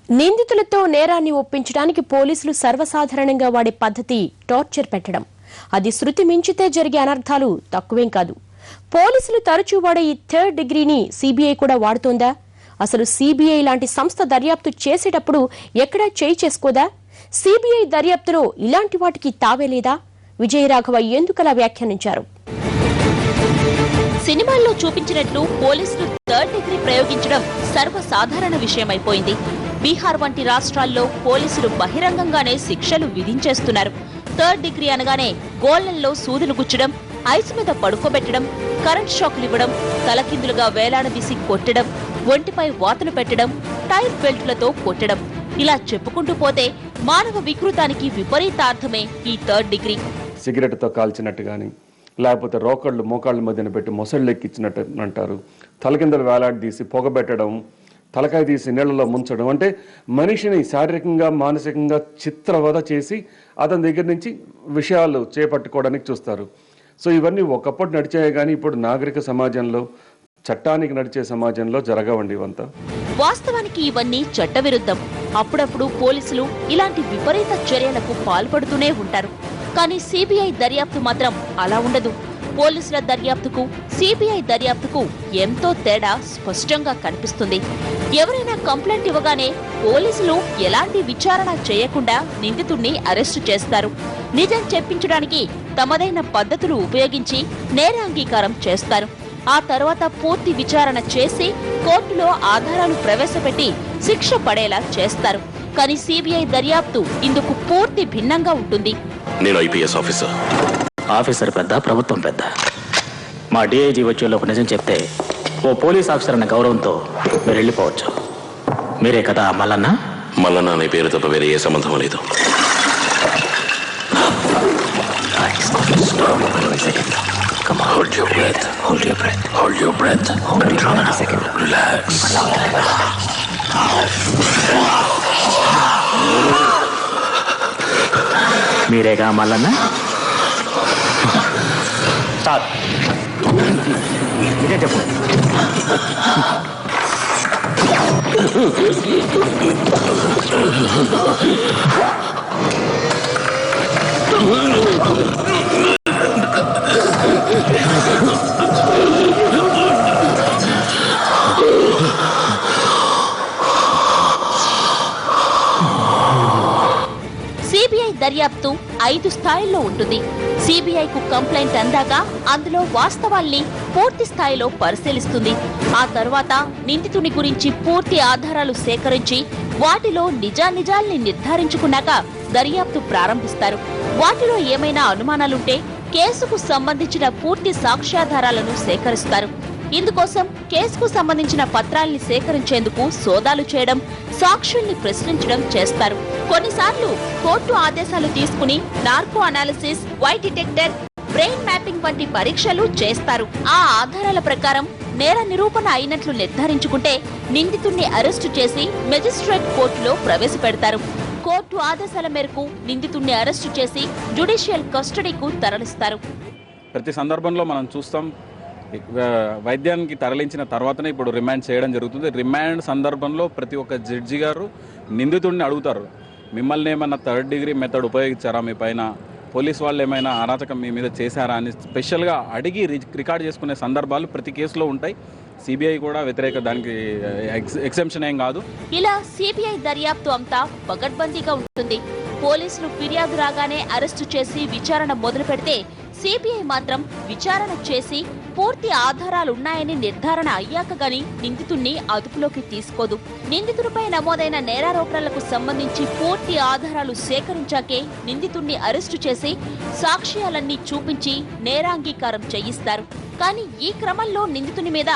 నిందితులతో నేరాన్ని ఒప్పించడానికి పోలీసులు సర్వసాధారణంగా వాడే పద్ధతి టార్చర్ పెట్టడం. అది శృతి మించితే జరిగే అనర్థాలు తక్కువేం కాదు. పోలీసులు తరచూ వాడే ఈ థర్డ్ డిగ్రీని సిబిఐ కూడా వాడుతోందా? అసలు సిబిఐ లాంటి సంస్థ దర్యాప్తు చేసేటప్పుడు ఎక్కడా చేయి చేసుకోదా? సిబిఐ దర్యాప్తులో ఇలాంటి వాటికి తావేలేదా? విజయరాఘవ ఎందుకలా వ్యాఖ్యానించారు? సినిమాల్లో చూపించినట్లు పోలీసులు థర్డ్ డిగ్రీ ప్రయోగించడం సర్వసాధారణ విషయమైపోయింది. బీహార్ వంటి రాష్ట్రాల్లో పోలీసులు బహిరంగంగానే శిక్షలు విధించేస్తున్నారు. థర్డ్ డిగ్రీ అనగానే గోళ్లల్లో సూదులు గుచ్చడం, ఐస్ మీద పడుకోబెట్టడం, కరెంట్ షాక్లు ఇవ్వడం, తలకిందులుగా వేలాడదీసి కొట్టడం, ఒంటిపై వాతలు పెట్టడం, టైర్ బెల్టులతో కొట్టడం, ఇలా చెప్పుకుంటూ పోతే మానవ వికృతానికి విపరీతార్థమే ఈ థర్డ్ డిగ్రీ. సిగరెట్తో కాల్చినట్టు కానీ, లేకపోతే రోకళ్ళు మోకాళ్ళ మధ్యన పెట్టి మొసళ్ళు ఎక్కించినట్టు అంటారు. తలకిందలు వేలాడదీసి పొగబెట్టడం, తలకాయ తీసి నీళ్లలో ముంచడం, అంటే మనిషిని శారీరకంగా మానసికంగా చిత్రవధ చేసి అతని దగ్గర నుంచి విషయాలు చేపట్టుకోవడానికి చూస్తారు. సో ఇవన్నీ ఒకప్పుడు నడిచాయి, కానీ ఇప్పుడు నాగరిక సమాజంలో, చట్టానికి నడిచే సమాజంలో జరగవండి ఇవంతా. వాస్తవానికి ఇవన్నీ చట్టవిరుద్ధం. అప్పుడప్పుడు పోలీసులు ఇలాంటి విపరీత చర్యలకు పాల్పడుతూనే ఉంటారు. కానీ సిబిఐ దర్యాప్తు మాత్రం అలా ఉండదు. పోలీసుల దర్యాప్తుకు సిబిఐ దర్యాప్తుకు ఎంతో తేడా స్పష్టంగా కనిపిస్తుంది. ఎవరైనా కంప్లైంట్ ఇవ్వగానే పోలీసులు ఎలాంటి విచారణ చేయకుండా నిందితుడిని అరెస్టు చేస్తారు. నిజం చెప్పించడానికి తమదైన పద్ధతులు ఉపయోగించి నేరాంగీకారం చేస్తారు. ఆ తర్వాత పూర్తి విచారణ చేసి కోర్టులో ఆధారాలు ప్రవేశపెట్టి శిక్ష పడేలా చేస్తారు. కానీ సిబిఐ దర్యాప్తు ఇందుకు పూర్తి భిన్నంగా ఉంటుంది. నేను ఐపీఎస్ ఆఫీసర్ పెద్ద, ప్రభుత్వం పెద్ద. మా డిఐజీ వచ్చేలో ఒక నిజం చెప్తే ఓ పోలీస్ ఆఫీసర్ అన్న గౌరవంతో మీరు వెళ్ళిపోవచ్చు. మీరే కదా మల్లన్న? మల్లన్న అనే పేరు తప్ప వేరే ఏ సంబంధం లేదు. Come on, hold your breath. Hold your breath. Hold your breath. Control in a second. Relax. మీరేగా మల్లన్న? స్టార్ట్. ఇదే చెప్పు. సిబిఐ దర్యాప్తు 5 స్థాయిల్లో ఉంటుంది. సిబిఐకు కంప్లైంట్ అందాక అందులో వాస్తవాల్ని పూర్తి స్థాయిలో పరిశీలిస్తుంది. ఆ తర్వాత నిందితుని గురించి పూర్తి ఆధారాలు సేకరించి వాటిలో నిజానిజాల్ని నిర్ధారించుకున్నాక దర్యాప్తు ప్రారంభిస్తారు. వాటిలో ఏమైనా అనుమానాలుంటే కేసుకు సంబంధించిన పూర్తి సాక్ష్యాధారాలను సేకరిస్తారు. ఇందుకోసం కేసుకు సంబంధించిన పత్రాల్ని సేకరించేందుకు సోదాలు చేయడం, సాక్షుల్ని ప్రశ్నించడం చేస్తారు. కొన్నిసార్లు కోర్టు ఆదేశాలు తీసుకుని narco analysis, white detector, brain mapping వంటి పరీక్షలు చేస్తారు. ఆ ఆధారాల ప్రకారం నేర నిరూపణ అయినట్లు నిర్ధారించుకుంటే నిందితుణ్ణి అరెస్టు చేసి మెజిస్ట్రేట్ కోర్టులో ప్రవేశపెడతారు. కోర్టు ఆదేశాల మేరకు నిందితుణ్ణి అరెస్టు చేసి జ్యుడిషియల్ కస్టడీకు తరలిస్తారు. ప్రతి సందర్భంలో మనం చూస్తాం, వైద్యానికి తరలించిన తర్వాతనే ఇప్పుడు రిమాండ్ చేయడం జరుగుతుంది. రిమాండ్ సందర్భంలో ప్రతి ఒక్క జడ్జి గారు నిందితుడిని అడుగుతారు, మిమ్మల్ని ఏమైనా థర్డ్ డిగ్రీ మెథడ్ ఉపయోగించారా, మీ పైన పోలీస్ వాళ్ళు ఏమైనా అరాచకం మీ మీద చేశారా అని స్పెషల్గా అడిగి రికార్డ్ చేసుకునే సందర్భాలు ప్రతి కేసులో ఉంటాయి. సిబిఐ కూడా వ్యతిరేక దానికి ఎక్సెంప్షన్ ఏం కాదు. ఇలా సిబిఐ దర్యాప్తు అంతా పకడ్బందీగా ఉంటుంది. పోలీసులు ఫిర్యాదు రాగానే అరెస్టు చేసి విచారణ మొదలు పెడితే సిబిఐ మాత్రం విచారణ చేసి పూర్తి ఆధారాలున్నాయని నిర్ధారణ అయ్యాక గాని నిందితుణ్ణి అదుపులోకి తీసుకోదు. నిందితుడిపై నమోదైన నేరారోపణలకు సంబంధించి పూర్తి ఆధారాలు సేకరించాకే నిందితుణ్ణి అరెస్టు చేసి సాక్ష్యాలన్నీ చూపించి నేరాంగీకారం చేయిస్తారు. కానీ ఈ క్రమంలో నిందితుని మీద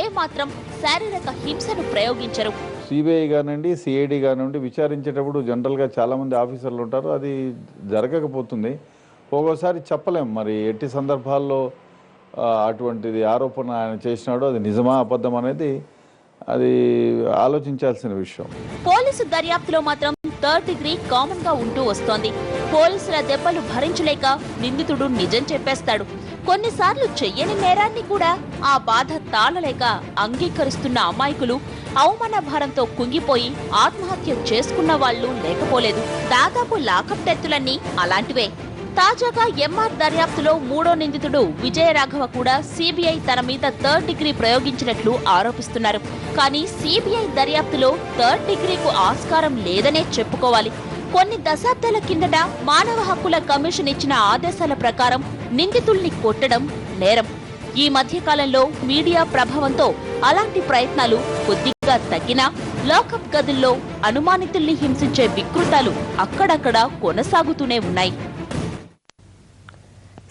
ఏ మాత్రం శారీరక హింసను ప్రయోగించరు. సిబిఐ కానివ్వండి, సిఐడి కానివ్వండి, విచారించేటప్పుడు జనరల్గా చాలామంది ఆఫీసర్లు ఉంటారు. అది జరగకపోతుంది. ఒక్కోసారి చెప్పలేం మరి ఎట్టి సందర్భాల్లో అటువంటిది ఆరోపణ ఆయన చేసినాడు, అది నిజమా అబద్ధం అనేది అది ఆలోచించాల్సిన విషయం. పోలీసు దర్యాప్తులో మాత్రం థర్డ్ డిగ్రీ కామన్ గా ఉంటూ వస్తోంది. పోలీసుల దెబ్బలు భరించలేక నిందితుడు నిజం చెప్పేస్తాడు. కొన్నిసార్లు చెయ్యని నేరాన్ని కూడా ఆ బాధ తాళలేక అంగీకరిస్తున్న అమాయకులు అవమాన భారంతో కుంగిపోయి ఆత్మహత్య చేసుకున్న వాళ్లు లేకపోలేదు. దాదాపు లాకప్ డెత్తులన్నీ అలాంటివే. తాజాగా ఎంఆర్ దర్యాప్తులో 3వ నిందితుడు విజయరాఘవ కూడా సిబిఐ తన మీద 3rd డిగ్రీ ప్రయోగించినట్లు ఆరోపిస్తున్నారు. కానీ సిబిఐ దర్యాప్తులో 3rd డిగ్రీకు ఆస్కారం లేదనే చెప్పుకోవాలి. కొన్ని దశాబ్దాల కిందట మానవ హక్కుల కమిషన్ ఇచ్చిన ఆదేశాల ప్రకారం నిందితుల్ని కొట్టడం నేరం. ఈ మధ్య కాలంలో మీడియా ప్రభావంతో అలాంటి ప్రయత్నాలు కొద్దిగా తగ్గినా లాకప్ గదుల్లో అనుమానితుల్ని హింసించే వికృతాలు అక్కడక్కడ కొనసాగుతూనే ఉన్నాయి.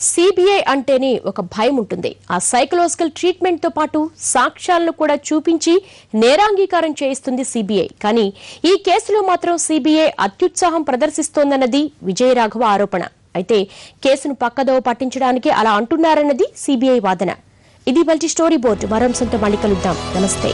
సిబిఐ అంటేనే ఒక భయం ఉంటుంది. ఆ సైకలాజికల్ ట్రీట్మెంట్ తో పాటు సాక్ష్యాలను కూడా చూపించి నేరాంగీకారం చేయిస్తుంది సిబిఐ. కానీ ఈ కేసులో మాత్రం సిబిఐ అత్యుత్సాహం ప్రదర్శిస్తోందన్నది విజయరాఘవ ఆరోపణ. అయితే కేసును పక్కదోవ పట్టించడానికి అలా అంటున్నారన్నది సిబిఐ వాదన. ఇది బల్టి స్టోరీ బోర్డు. మరో అంశంతో మళ్ళీ కలుద్దాం. నమస్తే.